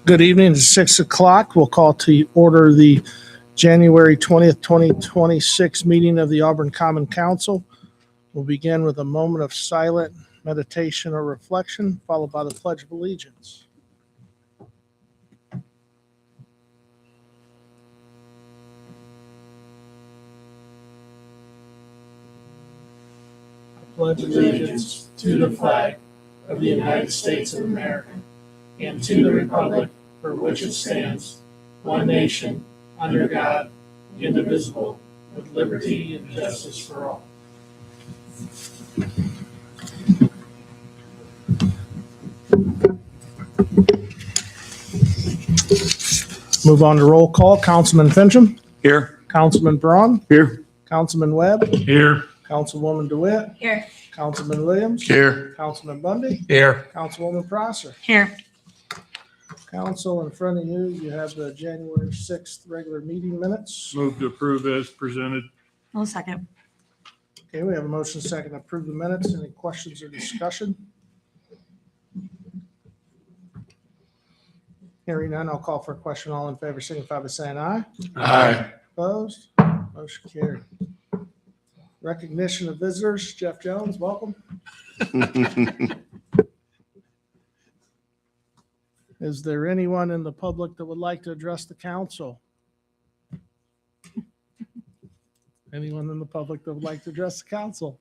Good evening. It's 6 o'clock. We'll call to order the January 20th, 2026 meeting of the Auburn Common Council. We'll begin with a moment of silent meditation or reflection, followed by the Pledge of Allegiance. I pledge allegiance to the flag of the United States of America and to the republic for which it stands, one nation, under God, indivisible, with liberty and justice for all. Move on to roll call. Councilman Fincham. Here. Councilman Braun. Here. Councilman Webb. Here. Councilwoman DeWitt. Here. Councilman Williams. Here. Councilman Bundy. Here. Councilwoman Prosser. Here. Council, in front of you, you have the January 6th regular meeting minutes. Move to approve as presented. I'll second. Okay, we have a motion second to approve the minutes. Any questions or discussion? Hearing none, I'll call for a question. All in favor, signify by saying aye. Aye. Opposed? Motion carried. Recognition of visitors. Jeff Jones, welcome. Is there anyone in the public that would like to address the council? Anyone in the public that would like to address the council?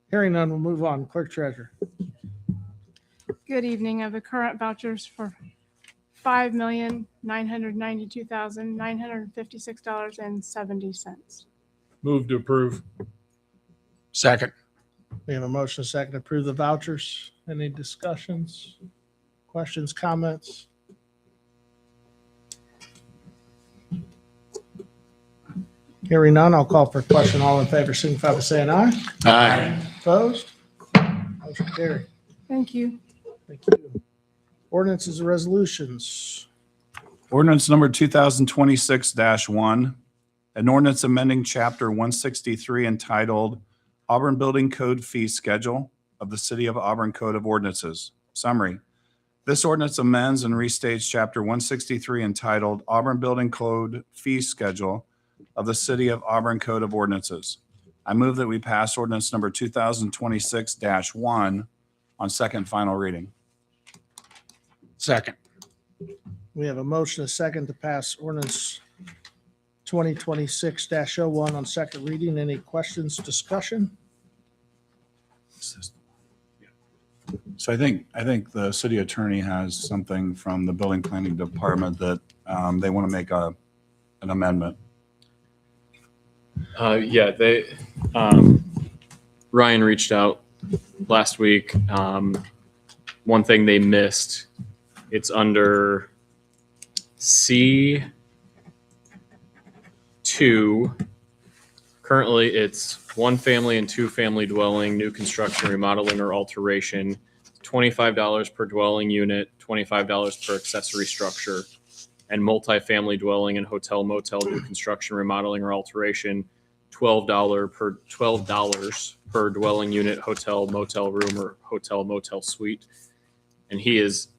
Hearing none, we'll move on. Clerk Treasurer. Good evening. I have the current vouchers for $5,992,956.70. Move to approve. Second. We have a motion second to approve the vouchers. Any discussions, questions, comments? Hearing none, I'll call for a question. All in favor, signify by saying aye. Aye. Opposed? Motion carried. Thank you. Thank you. Ordinances and resolutions. Ordinance number 2026-1, an ordinance amending Chapter 163 entitled Auburn Building Code Fee Schedule of the City of Auburn Code of Ordinances. Summary. This ordinance amends and restates Chapter 163 entitled Auburn Building Code Fee Schedule of the City of Auburn Code of Ordinances. I move that we pass ordinance number 2026-1 on second and final reading. Second. We have a motion, a second to pass ordinance 2026-01 on second reading. Any questions, discussion? So I think the city attorney has something from the building planning department that they want to make an amendment. Yeah, Ryan reached out last week. One thing they missed, it's under C2. Currently, it's one family and two family dwelling, new construction, remodeling, or alteration, $25 per dwelling unit, $25 per accessory structure, and multifamily dwelling and hotel motel new construction, remodeling, or alteration, $12 per dwelling unit, hotel motel room, or hotel motel suite. And he is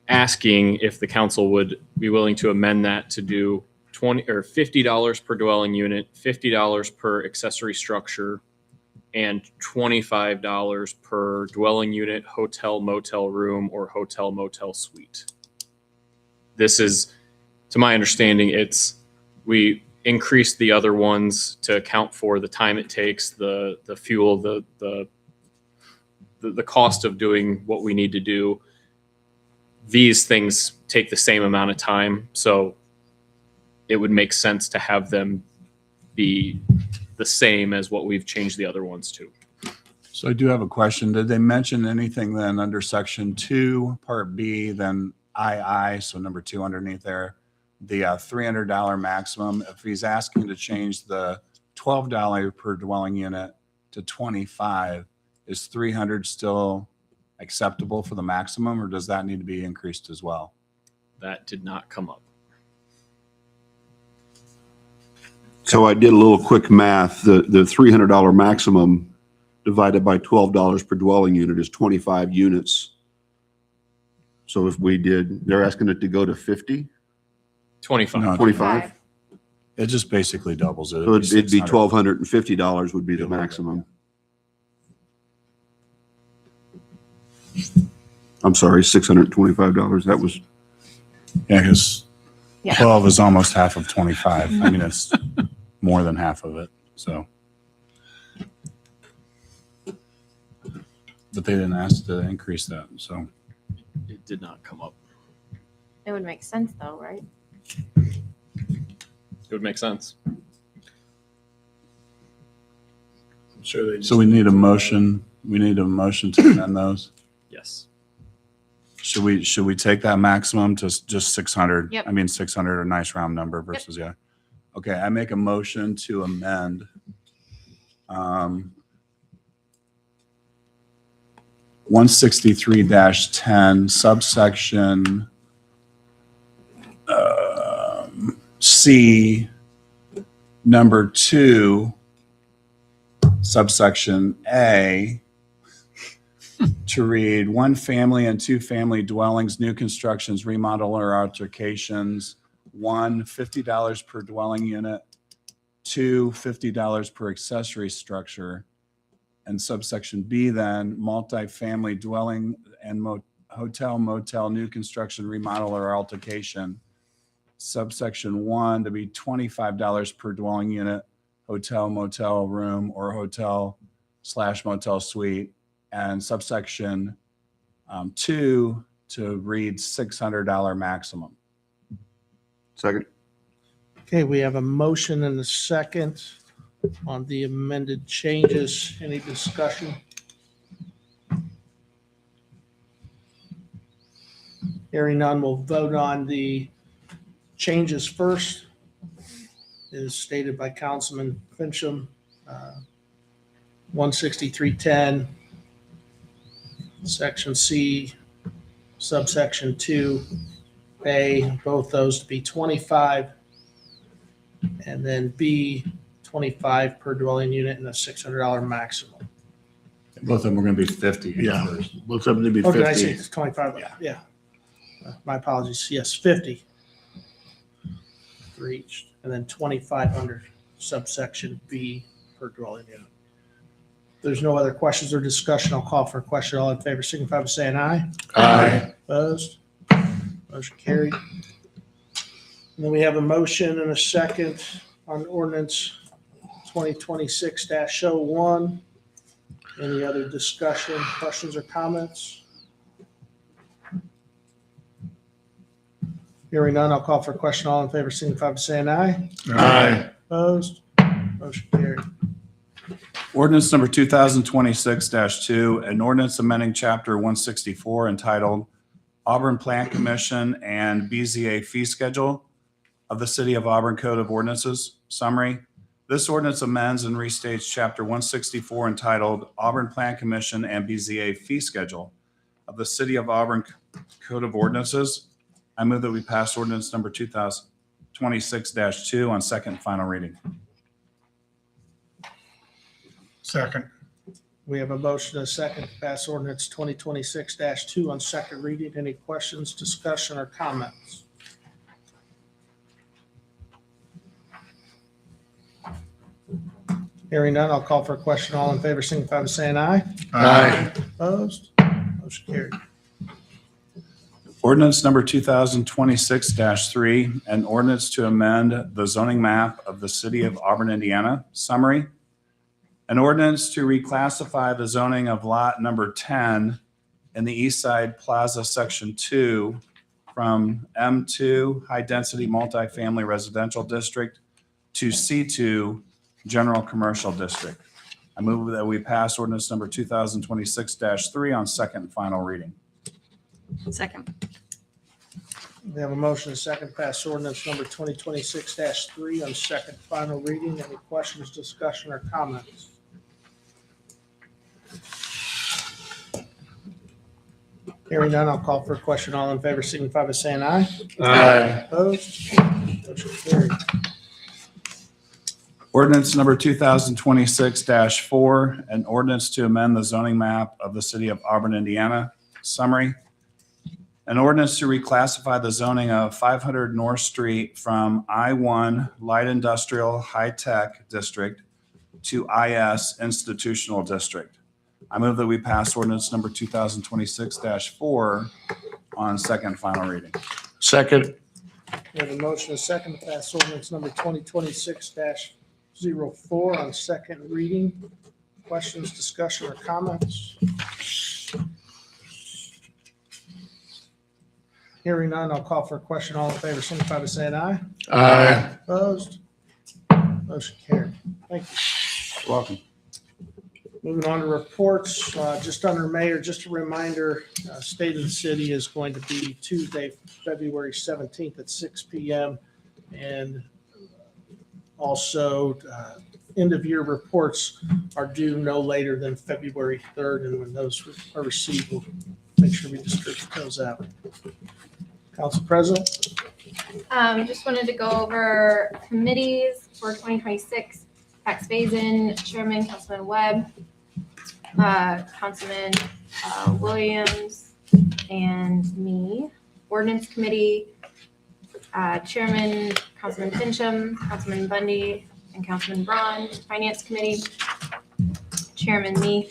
asking if the council would be willing to amend that to do $50 per dwelling unit, $50 per accessory structure, and $25 per dwelling unit, hotel motel room, or hotel motel suite. This is, to my understanding, we increased the other ones to account for the time it takes, the fuel, the cost of doing what we need to do. These things take the same amount of time, so it would make sense to have them be the same as what we've changed the other ones to. So I do have a question. Did they mention anything then under section 2, part B, then II, so number 2 underneath there, the $300 maximum? If he's asking to change the $12 per dwelling unit to $25, is $300 still acceptable for the maximum, or does that need to be increased as well? That did not come up. So I did a little quick math. The $300 maximum divided by $12 per dwelling unit is 25 units. So if we did, they're asking it to go to 50, 25. No, 25? It just basically doubles it. So it'd be $600. $1,250 would be Be a the little bit, maximum. I'm sorry, $625. That was, Yeah, because Yeah. 12 is almost half of 25. I mean, it's more than half of it, so. But they didn't ask to increase that, so. It did not come up. It would make sense though, right? It would make sense. I'm sure they So we need a motion to amend those. Yes. Should we take that maximum to just 600? Yep. I mean, 600, a nice round number versus, yeah. Okay, I make a motion to amend 163-10 subsection C, number 2, subsection A, to read one family and two family dwellings, new constructions, remodel or alterations. One, $50 per dwelling unit. Two, $50 per accessory structure. And subsection B then, multifamily dwelling and hotel, motel, new construction, remodel or altercation. Subsection 1 to be $25 per dwelling unit, hotel, motel room, or hotel/motel suite. And subsection 2 to read $600 maximum. second. Okay, we have a motion and a second on the amended changes. Any discussion? Hearing none, we'll vote on the changes first. As stated by Councilman Fincham, 16310, Section C, subsection 2A, both those to be 25, and then B, 25 per dwelling unit and a $600 maximum. Both of them are going to be 50. Yeah. first. Looks up to be Oh, did I say 50. it's 25? Yeah. Yeah. My apologies. Yes, 50 for each, and then 25 under subsection B per dwelling unit. If there's no other questions or discussion, I'll call for a question. All in favor, signify by saying aye. Aye. Opposed? Motion carried. And then we have a motion and a second on ordinance 2026-01. Any other discussion, questions, or comments? Hearing none, I'll call for a question. All in favor, signify by saying aye. Aye. Opposed? Motion carried. Ordinance number 2026-2, an ordinance amending chapter 164 entitled Auburn Plan Commission and BZA Fee Schedule of the City of Auburn Code of Ordinances. Summary. This ordinance amends and restates chapter 164 entitled Auburn Plan Commission and BZA Fee Schedule of the City of Auburn Code of Ordinances. I move that we pass ordinance number 2026-2 on second and final reading. Second. We have a motion and a second to pass ordinance 2026-2 on second reading. Any questions, discussion, or comments? Hearing none, I'll call for a question. All in favor, signify by saying aye. Aye. Opposed? Motion carried. Ordinance number 2026-3, an ordinance to amend the zoning map of the City of Auburn, Indiana. Summary. An ordinance to reclassify the zoning of lot number 10 in the East Side Plaza Section 2 from M2 High Density Multifamily Residential District to C2 General Commercial District. I move that we pass ordinance number 2026-3 on second and final reading. Second. We have a motion and a second to pass ordinance number 2026-3 on second and final reading. Any questions, discussion, or comments? Hearing none, I'll call for a question. All in favor, signify by saying aye. Aye. Opposed? Motion carried. Ordinance number 2026-4, an ordinance to amend the zoning map of the City of Auburn, Indiana. Summary. An ordinance to reclassify the zoning of 500 North Street from I-1 Light Industrial High Tech District to IS Institutional District. I move that we pass ordinance number 2026-4 on second and final reading. Second. We have a motion, a second, to pass ordinance number 2026-04 on second reading. Questions, discussion, or comments? Hearing none, I'll call for a question. All in favor, signify by saying aye. Aye. Opposed? Motion carried. Thank you. You're welcome. Moving on to reports, just under mayor, just a reminder, State of the City is going to be Tuesday, February 17th at 6 p.m. And also, end of year reports are due no later than February 3rd. And when those are received, we'll make sure we distribute those out. Council President? Just wanted to go over committees for 2026. Tax phase-in, Chairman Councilman Webb, Councilman Williams, and me. Ordinance Committee, Chairman Councilman Fincham, Councilman Bundy, and Councilman Braun. Finance Committee, Chairman me,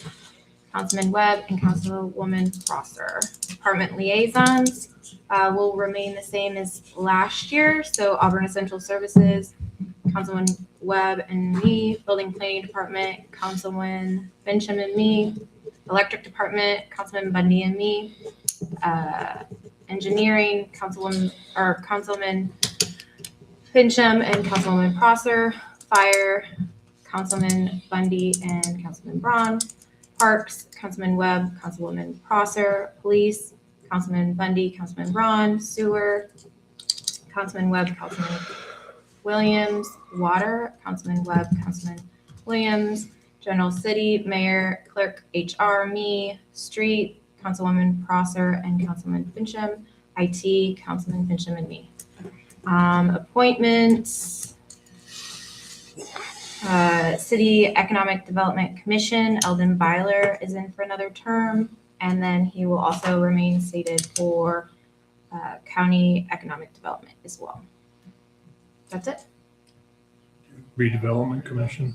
Councilman Webb, and Councilwoman Prosser. Department liaisons will remain the same as last year. So Auburn Essential Services, Councilman Webb and me. Building Planning Department, Councilman Fincham and me. Electric Department, Councilman Bundy and me. Engineering, Councilman Fincham and Councilwoman Prosser. Fire, Councilman Bundy and Councilman Braun. Parks, Councilman Webb, Councilwoman Prosser. Police, Councilman Bundy, Councilman Braun. Sewer, Councilman Webb, Councilman Williams. Water, Councilman Webb, Councilman Williams. General City, Mayor, Clerk, HR, me. Street, Councilwoman Prosser and Councilman Fincham. IT, Councilman Fincham and me. Appointments. City Economic Development Commission, Eldon Byler is in for another term, and then he will also remain seated for County Economic Development as well. That's it. Redevelopment Commission.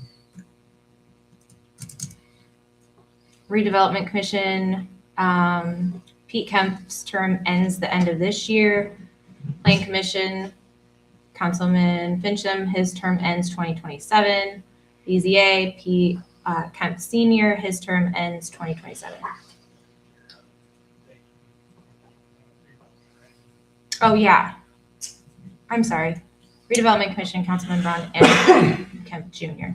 Redevelopment Commission, Pete Kemp's term ends the end of this year. Plan Commission, Councilman Fincham, his term ends 2027. BZA, Pete Kemp Senior, his term ends 2027. Oh yeah, I'm sorry. Redevelopment Commission, Councilman Braun and Kemp Jr.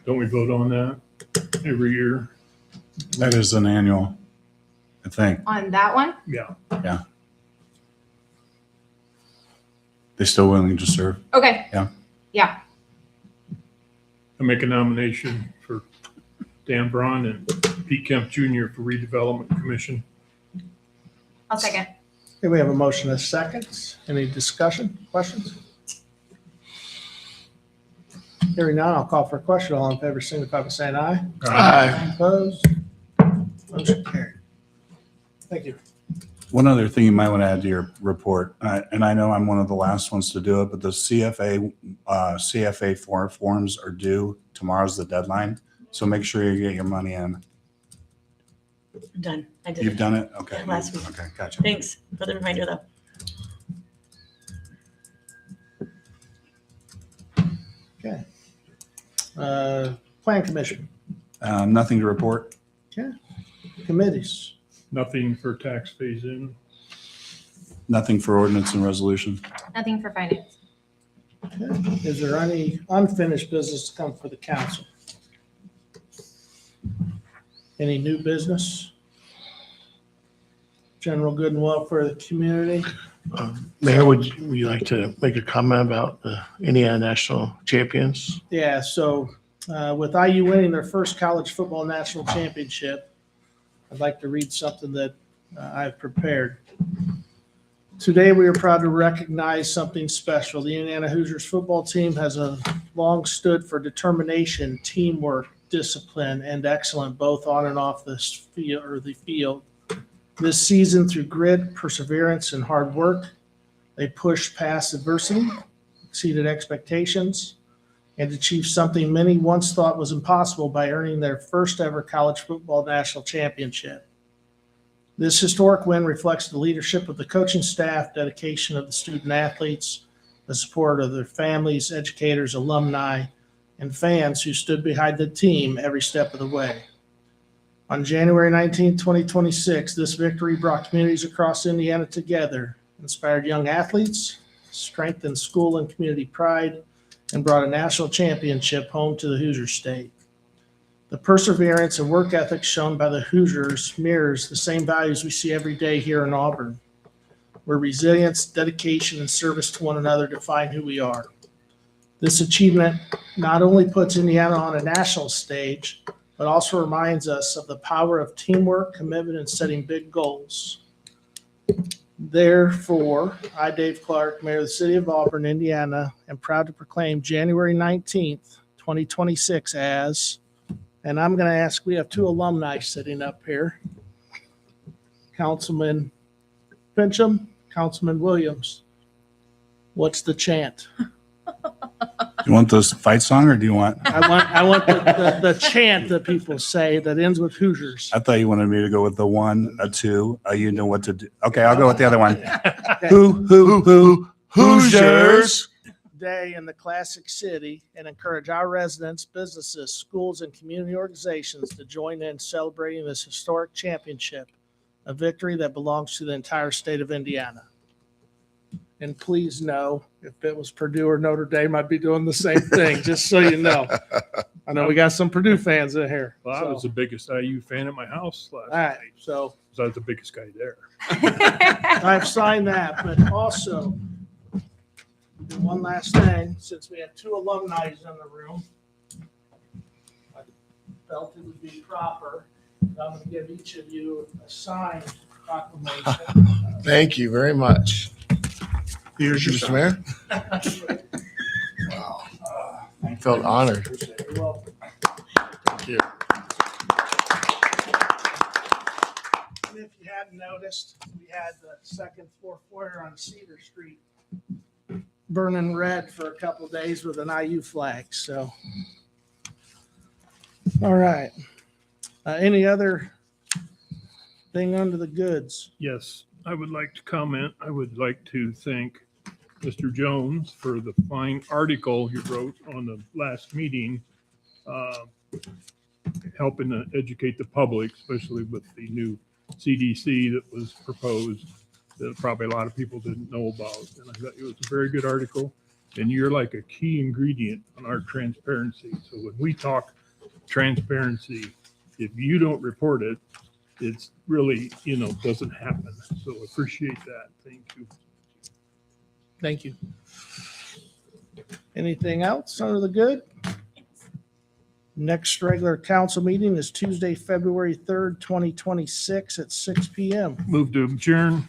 Don't we vote on that every year? That is an annual, I think. On that one, Yeah. They still willing to serve? okay. Yeah. I make a nomination for Dan Braun and Pete Kemp Jr. for Redevelopment Commission. I'll second. Okay, we have a motion, a second. Any discussion, questions? Hearing none, I'll call for a question. All in favor, signify by saying aye. Aye. Opposed? Motion carried. Thank you. One other thing you might want to add to your report, and I know I'm one of the last ones to do it, but the CFA forms are due. Tomorrow's the deadline. So make sure you get your money in. I'm done. I did You've it. done it? Okay. Yeah, last week. Okay, gotcha. Thanks for the reminder, though. Okay. Plan Commission, Nothing to report. committees. Nothing for tax phase-in. Nothing for ordinance and resolution. Nothing for finance. Okay. Is there any unfinished business to come for the council? Any new business? General good and welfare of the community? Mayor, would you like to make a comment about the Indiana National Champions? Yeah, so with IU winning their first college football national championship, I'd like to read something that I've prepared. Today, we are proud to recognize something special. The Indiana Hoosiers football team has long stood for determination, teamwork, discipline, and excellence, both on and off the field. This season, through grit, perseverance, and hard work, they pushed past adversity, exceeded expectations, and achieved something many once thought was impossible by earning their first ever college football national championship. This historic win reflects the leadership of the coaching staff, dedication of the student athletes, the support of their families, educators, alumni, and fans who stood behind the team every step of the way. On January 19, 2026, this victory brought communities across Indiana together, inspired young athletes, strengthened school and community pride, and brought a national championship home to the Hoosier State. The perseverance and work ethic shown by the Hoosiers mirrors the same values we see every day here in Auburn, where resilience, dedication, and service to one another define who we are. This achievement not only puts Indiana on a national stage, but also reminds us of the power of teamwork, commitment, and setting big goals. Therefore, I, Dave Clark, Mayor of the City of Auburn, Indiana, am proud to proclaim January 19th, 2026 as, and I'm going to ask, we have two alumni sitting up here, Councilman Fincham, Councilman Williams. What's the chant? You want this fight song or do you want? I want the chant that people say that ends with Hoosiers. I thought you wanted me to go with the 1, a 2, you know what to do. Okay, I'll go with the other one. Who, Hoosiers. Day in the classic city and encourage our residents, businesses, schools, and community organizations to join in celebrating this historic championship, a victory that belongs to the entire state of Indiana. And please know, if it was Purdue or Notre Dame, I'd be doing the same thing, just so you know. I know we got some Purdue fans in here. Well, I was the biggest IU fan at my house last All right, night. so I was the biggest guy there. I've signed that, but also, one last thing, since we have two alumni in the room, I felt it would be proper. I'm going to give each of you a signed proclamation. Thank you very much. Here's your Mr. Mayor. Wow. I felt honored. You're welcome. Thank you. And if you hadn't noticed, we had the second floor foyer on Cedar Street burning red for a couple of days with an IU flag. So, all right. Any other thing under the goods? Yes, I would like to comment. I would like to thank Mr. Jones for the fine article he wrote on the last meeting, helping to educate the public, especially with the new CDC that was proposed that probably a lot of people didn't know about. And I thought it was a very good article. And you're like a key ingredient on our transparency. So when we talk transparency, if you don't report it, it's really, doesn't happen. So appreciate that. Thank you. Thank you. Anything else under the good? Next regular council meeting is Tuesday, February 3rd, 2026 at 6 p.m. Move to adjourn.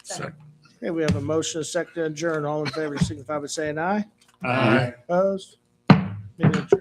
Second. Okay, we have a motion, a second to adjourn. All in favor, signify by saying aye. Aye. Opposed? Meeting adjourned.